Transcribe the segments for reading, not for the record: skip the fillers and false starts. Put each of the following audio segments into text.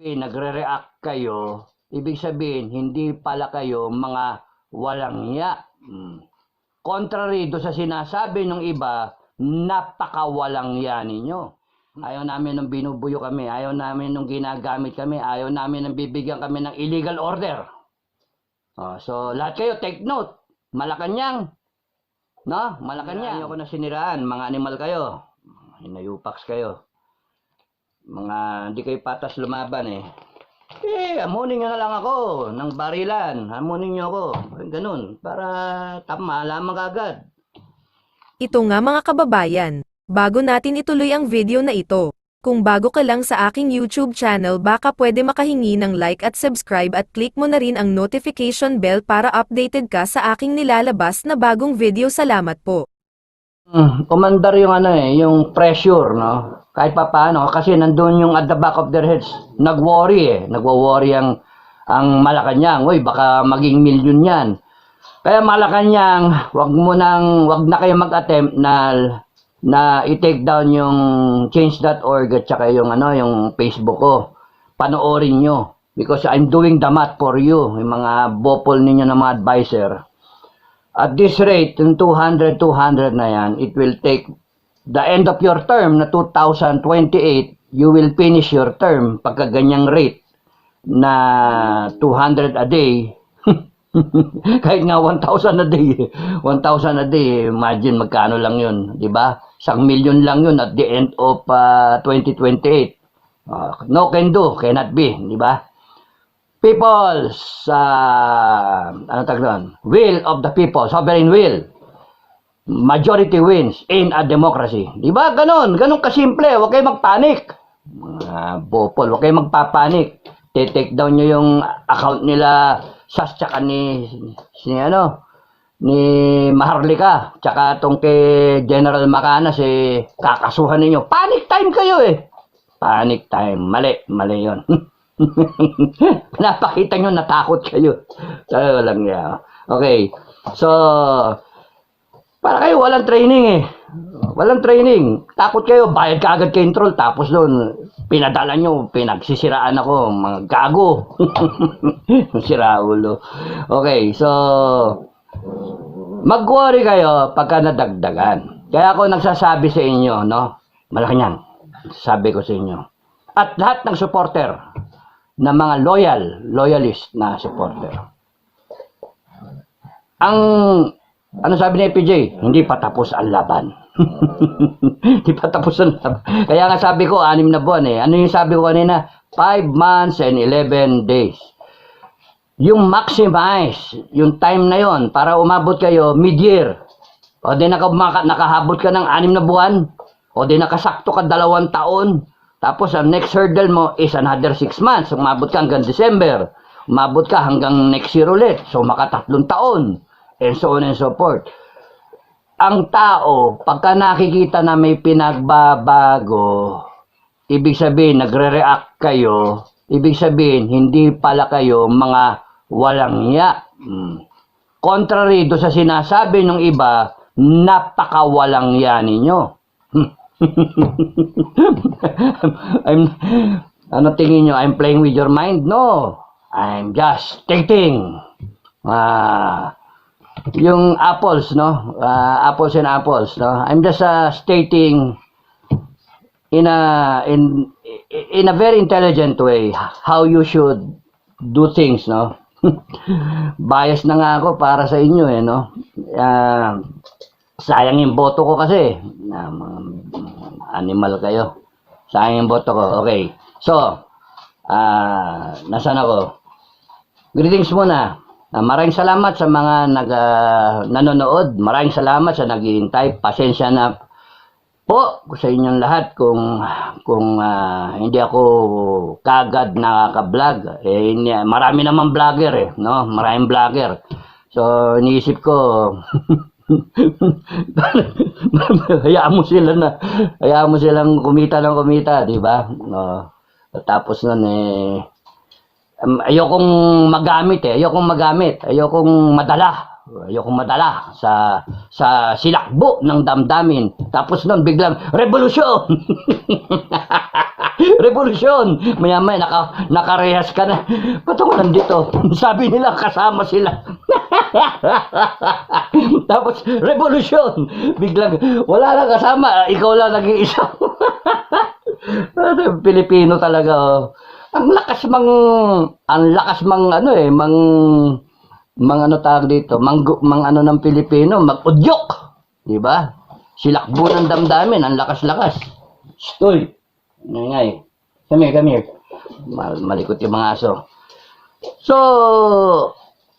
Nagre-react kayo, ibig sabihin, hindi pala kayo mga walang hiya. Contrary do sa sinasabi ng iba, napaka-walang hiya ninyo. Ayaw namin nung binubuyo kami, ayaw namin nung ginagamit kami, ayaw namin nung bibigyan kami ng illegal order. So, lahat kayo, take note. Malacanang. No? Malacanang. Ayaw ko na siniraan, mga animal kayo. Hinayupax kayo. Mga hindi kayo patas lumaban eh. Amunin nyo na lang ako ng barilan. Amunin nyo ako. Ganun. Para malaman kagad. Ito nga mga kababayan, bago natin ituloy ang video na ito, kung bago ka lang sa aking YouTube channel baka pwede makahingi ng like at subscribe at click mo na rin ang notification bell para updated ka sa aking nilalabas na bagong video. Salamat po. Commander yung yung pressure, no? Kahit pa paano, kasi nandun yung at the back of their heads, nag-worry nagwo-worry ang Malacanang. Uy, baka maging milyon yan. Kaya Malacanang, wag na kayo mag-attempt na i-take down yung change.org at saka yung yung Facebook ko. Panoorin nyo because I'm doing the math for you, yung mga bopol ninyo na mga advisor. At this rate, yung 200 na yan, it will take the end of your term na 2028, you will finish your term pagka ganyang rate na 200 a day. Kahit nga 1,000 a day. 1,000 a day, imagine magkano lang yun, di ba? 1,000,000 lang yun at the end of 2028. No can do, cannot be, di ba? People's will of the people, sovereign will. Majority wins in a democracy. Di ba? Ganon kasimple. Huwag kayo magpanik. Mga bopol, huwag kayo magpapanik. Take down nyo yung account nila Sas tsaka ni Maharlika tsaka tong kay General Macanas kakasuhan ninyo. Panic time kayo Panic time. Mali yon. Napakita nyo natakot kayo. Walang yan. Okay. So, para kayo walang training Walang training. Takot kayo, bayad ka agad kay Introl. Tapos doon, pinadala nyo, pinagsisiraan ako. Mga gago. Siraulo. Okay, so, mag-worry kayo pagka nadagdagan. Kaya ako nagsasabi sa inyo, no? Malacanang. Sabi ko sa inyo. At lahat ng supporter, na mga loyalist na supporter. Ano sabi ni PJ? Hindi pa tapos ang laban. Hindi pa tapos ang laban. Kaya nga sabi ko, 6 na buwan Ano yung sabi ko kanina? 5 months and 11 days. Yung maximize, yung time na yon para umabot kayo mid-year. O di nakahabot ka ng 6 na buwan. O di nakasakto ka 2 taon. Tapos ang next hurdle mo is another 6 months. Umabot ka hanggang December. Umabot ka hanggang next year ulit. So maka 3 taon. And so on and so forth. Ang tao, pagka nakikita na may pinagbabago, ibig sabihin, nagre-react kayo, ibig sabihin, hindi pala kayo mga walang hiya. Contrary do sa sinasabi ng iba, napaka-walang hiya ninyo. Ano tingin nyo? I'm playing with your mind? No. I'm just stating. Yung apples, no? Apples and apples, no? I'm just stating in a very intelligent way how you should do things, no? Bias na nga ako para sa inyo, no? Sayang yung boto ko kasi. Animal kayo. Sayang yung boto ko. Okay. So, nasaan ako? Greetings muna. Maraming salamat sa mga nanonood. Maraming salamat sa naghihintay. Pasensya na po sa inyong lahat kung hindi ako kagad nakaka-vlog. Marami naman vlogger no? Maraming vlogger. So, iniisip ko hayaan mo silang kumita ng kumita, di ba? Tapos nun ayokong magamit ayokong madala Ayokong madala sa silakbo ng damdamin. Tapos nun, biglang, revolusyon! Revolusyon! Maya-maya, nakarehas ka na. Ba't ako nandito? Sabi nila, kasama sila. Tapos, revolusyon! Biglang, wala lang kasama. Ikaw lang nag-iisa. Pilipino talaga, oh. Ang lakas mang ano eh, ano tawag dito, mang ano ng Pilipino, mag-udyok, di ba? Silakbo ng damdamin, ang lakas-lakas. Stoy, ngay, come here. Malikot yung mga aso. So,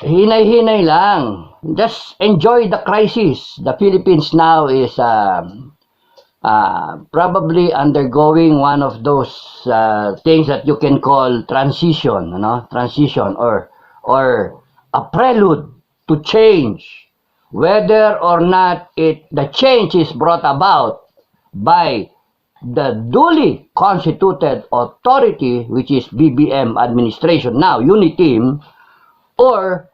hinay-hinay lang. Just enjoy the crisis. The Philippines now is probably undergoing one of those things that you can call transition, transition or a prelude to change, whether or not the change is brought about by the duly constituted authority, which is BBM administration now, UNITEAM, or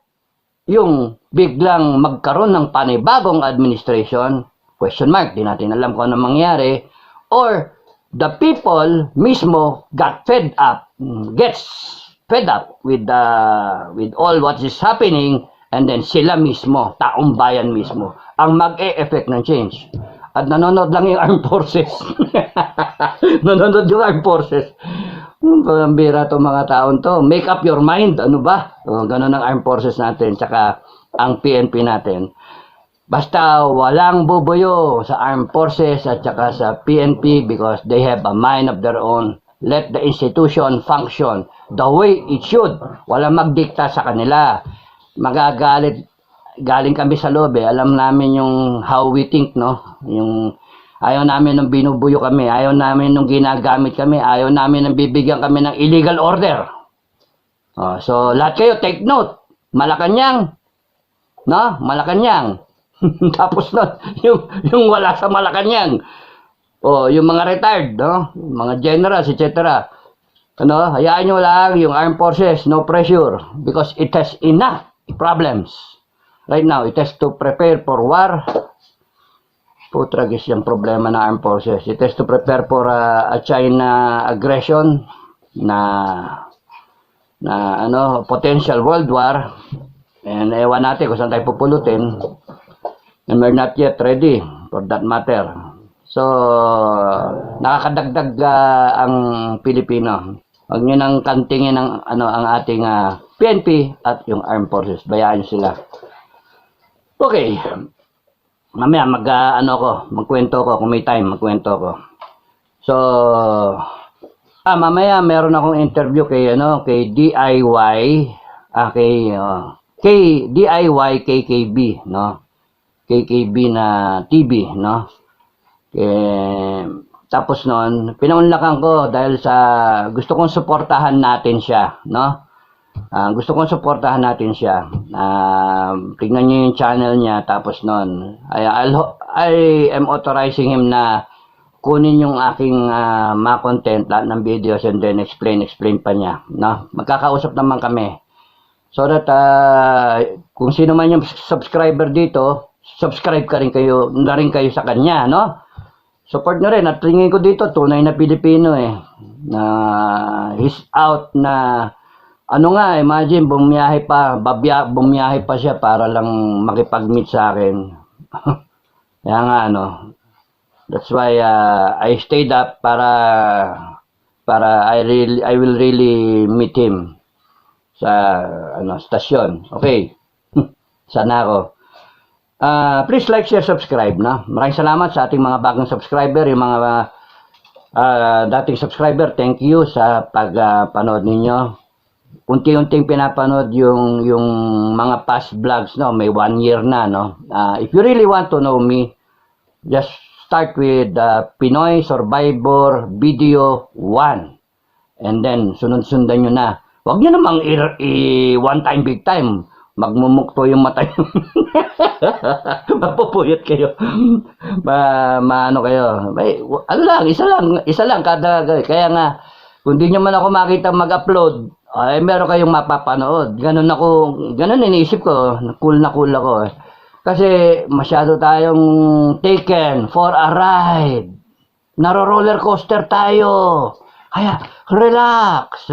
yung biglang magkaroon ng panibagong administration, question mark, di natin alam kung ano mangyari, or the people mismo gets fed up with all what is happening, and then sila mismo, taong bayan mismo, ang mag-e-effect ng change. At nanonood lang yung armed forces. Nanonood yung armed forces. Pambira to mga taon to. Make up your mind. Ano ba? Ganun ang armed forces natin. Tsaka ang PNP natin. Basta walang bubuyo sa armed forces at saka sa PNP because they have a mind of their own. Let the institution function the way it should. Walang magdikta sa kanila. Magagalit. Galing kami sa loob eh. Alam namin yung how we think, no? Yung ayaw namin nung binubuyo kami. Ayaw namin nung ginagamit kami. Ayaw namin nung bibigyan kami ng illegal order. So, lahat kayo, take note. Malacanang. No? Malacanang. Tapos nun, yung wala sa Malacanang. Yung mga retired, no? Mga generals, etc. Hayaan nyo lang yung armed forces, no pressure. Because it has enough problems. Right now, it has to prepare for war. Putragis yung problema ng armed forces. It has to prepare for a China aggression na potential world war. And ewan natin kung saan tayo pupulutin. And we're not yet ready for that matter. So, nakakadagdag ang Pilipino. Huwag nyo nang kantingin ang ating PNP at yung armed forces. Bayaan nyo sila. Okay. Mamaya magkwento ko kung may time, magkwento ko. So, mamaya meron akong interview kay DIY, kay DIY KKB, no? KKB na TV, no? Tapos noon, pinaunlakan ko dahil sa gusto kong suportahan natin siya, no? Gusto kong suportahan natin siya. Tignan niyo yung channel niya. Tapos nun, I am authorizing him na kunin yung aking mga content, lahat ng videos, and then explain pa niya. No? Magkakausap naman kami. So that kung sino man yung subscriber dito, subscribe na rin kayo sa kanya. No? Support nyo rin. At tingin ko dito, tunay na Pilipino eh. He's out na imagine, bumiyahe pa siya para lang makipag-meet sa akin. Kaya nga, that's why I stayed up para I will really meet him sa stasyon. Okay. Sana ako. Please like, share, subscribe, no? Maraming salamat sa ating mga bagong subscriber, yung mga dating subscriber. Thank you sa pagpanood ninyo. Unti-unting pinapanood yung mga past vlogs, no? May 1 year na, no? If you really want to know me, just start with Pinoy Survivor Video 1. And then, sunod-sundan nyo na. Huwag nyo namang one time, big time. Magmumukto yung mata nyo. Mapupuyot kayo. Kayo. May, isa lang kada. Kaya nga, kung di nyo man ako makita mag-upload, Ay, meron kayong mapapanood. Ganun iniisip ko, na cool ako eh. Kasi masyado tayong taken for a ride. Naro-roller coaster tayo. Kaya, relax.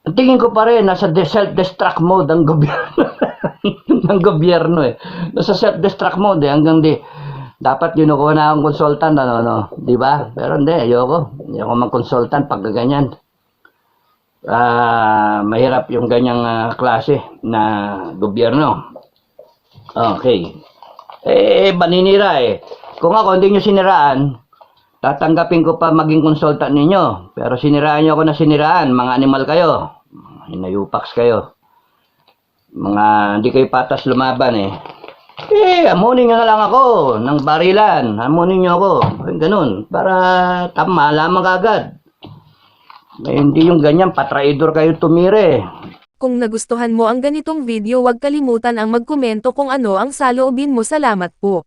Ang tingin ko pa rin, nasa self-destruct mode ang gobyerno. ng gobyerno eh. Nasa self-destruct mode eh, hanggang dapat yun ako na akong consultant, di ba? Pero hindi, ayoko mag-consultant pag ganyan. Mahirap yung ganyang klase na gobyerno. Okay. Baninira eh. Kung ako hindi nyo siniraan, tatanggapin ko pa maging consultant ninyo. Pero siniraan nyo ako na siniraan, mga animal kayo. Hinayupax kayo. Mga hindi kayo patas lumaban eh. Amunin nyo na lang ako ng barilan. Amunin nyo ako. Ganun. Para malaman kagad. Hindi yung ganyan, patraidor kayo tumire. Kung nagustuhan mo ang ganitong video, huwag kalimutan ang magkomento kung ano ang saloobin mo. Salamat po.